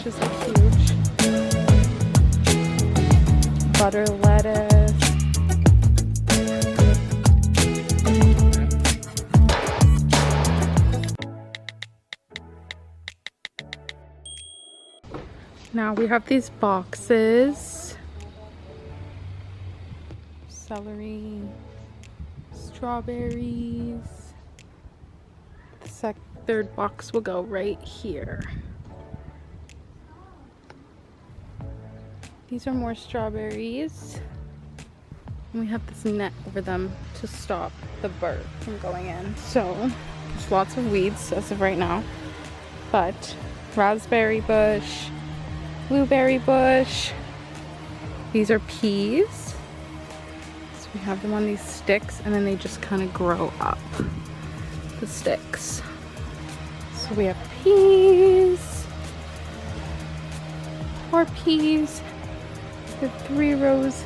is like huge. Butter lettuce. Now we have these boxes. Celery, strawberries. The third box will go right here. These are more strawberries. And we have this net over them to stop the bird from going in. So there's lots of weeds as of right now. But raspberry bush, blueberry bush. These are peas. So we have them on these sticks and then they just kind of grow up the sticks. So we have peas, more peas. We have 3 rows,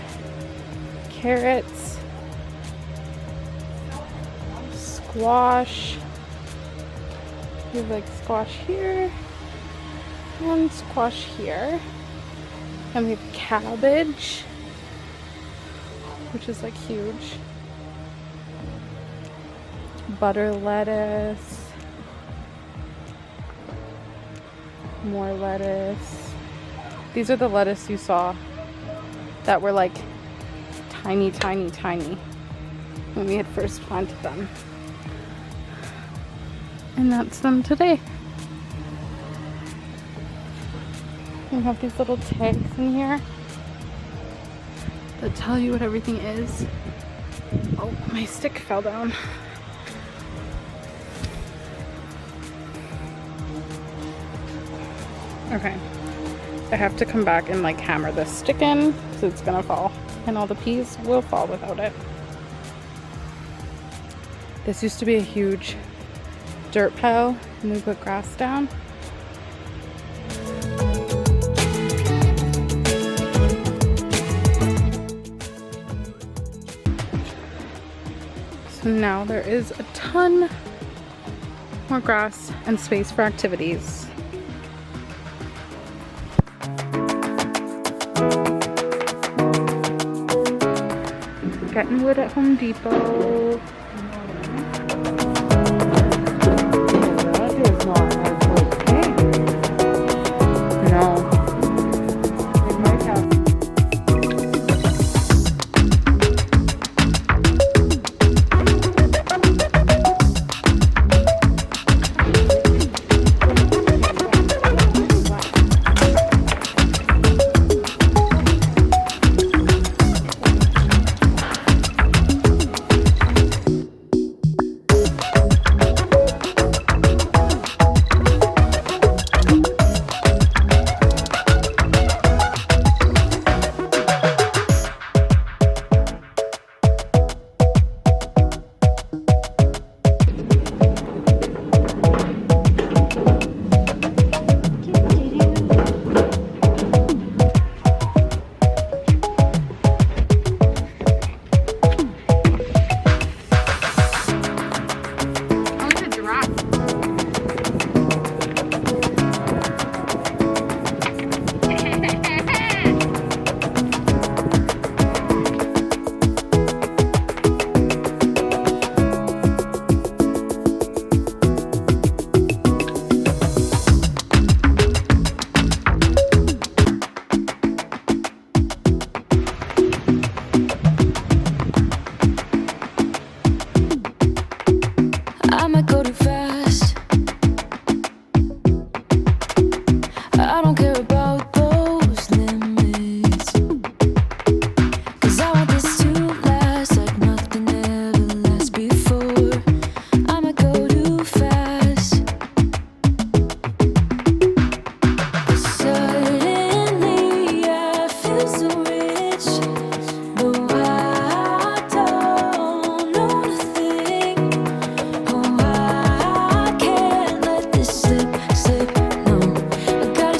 carrots, squash. We have like squash here, and squash here. And we have cabbage, which is like huge. Butter lettuce, more lettuce. These are the lettuce you saw that were like tiny, tiny, tiny when we had first planted them. And that's them today. We have these little tags in here that tell you what everything is. Oh, my stick fell down. Okay. I have to come back and like hammer this stick in so it's gonna fall. And all the peas will fall without it. This used to be a huge dirt pile and we put grass down. So now there is a ton more grass and space for activities. Getting wood at Home Depot. That is not okay. No. It might have.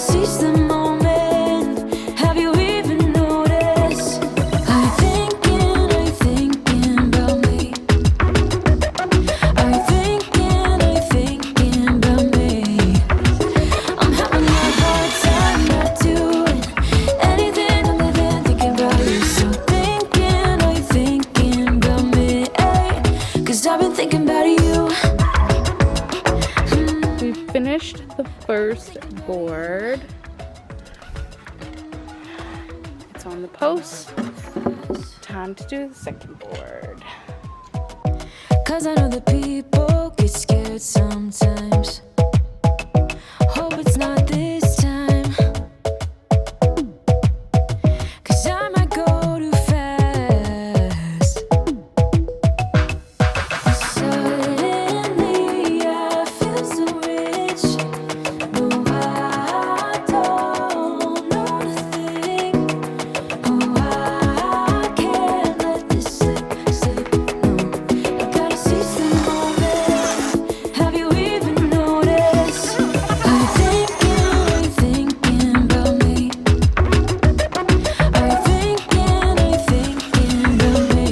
See first board. It's on the post. Time to do the second board. 'Cause I know that people get scared sometimes. Hope it's not this time. 'Cause I might go too fast. Suddenly I feel so rich. No, I don't know nothing. Oh, I can't let this slip. No, I gotta see some more. Have you even noticed? Are you thinking about me? Are you thinking about me?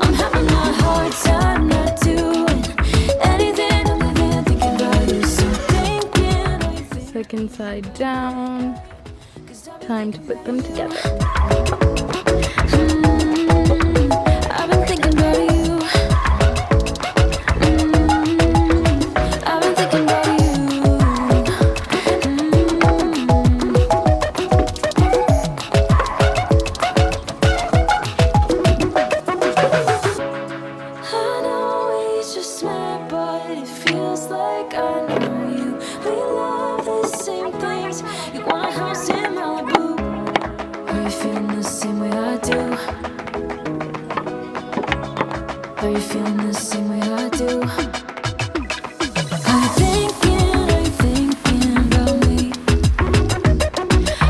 I'm having a hard time not doing anything other than thinking about you. So Second side down. Time to put them together. I've been thinking about you. I've been thinking about you. I know he's just mad, but it feels like I know you. We love the same things. You want a house in Malibu. Are you feeling the same way I do? Are you feeling the same way I do? Are you thinking about me?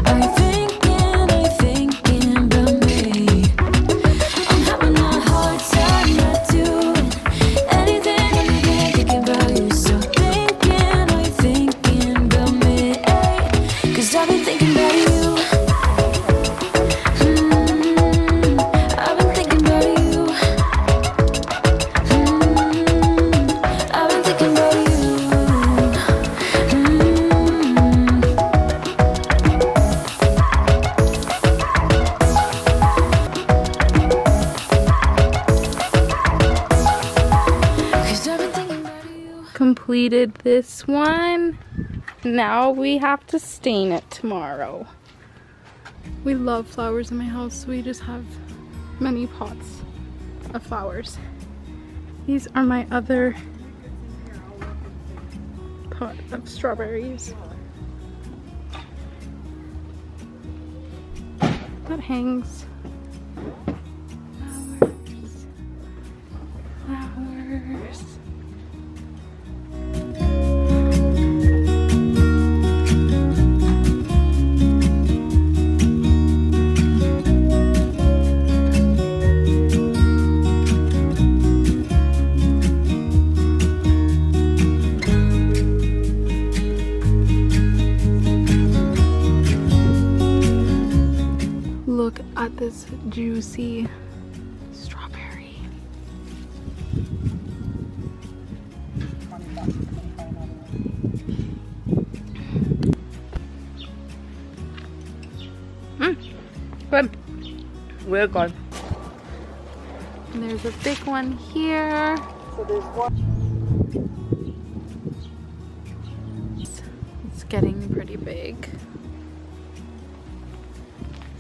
Are you thinking about me? I'm having a hard time not doing anything other than thinking about you. So are you thinking about me? 'Cause I've been thinking about you. I've been thinking about you. I've been thinking about you. Cause I've been thinking about you. Completed this one. Now we have to stain it tomorrow. We love flowers in my house, so we just have many pots of flowers. These are my other pot of strawberries. That hangs. Flowers. Flowers. Look at this juicy strawberry. Good. We're good. And there's a big one here. So there's one. It's getting pretty big.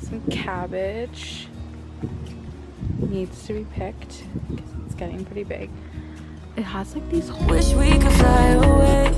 Some cabbage needs to be picked because it's getting pretty big. It has like these holes. Wish we could fly away.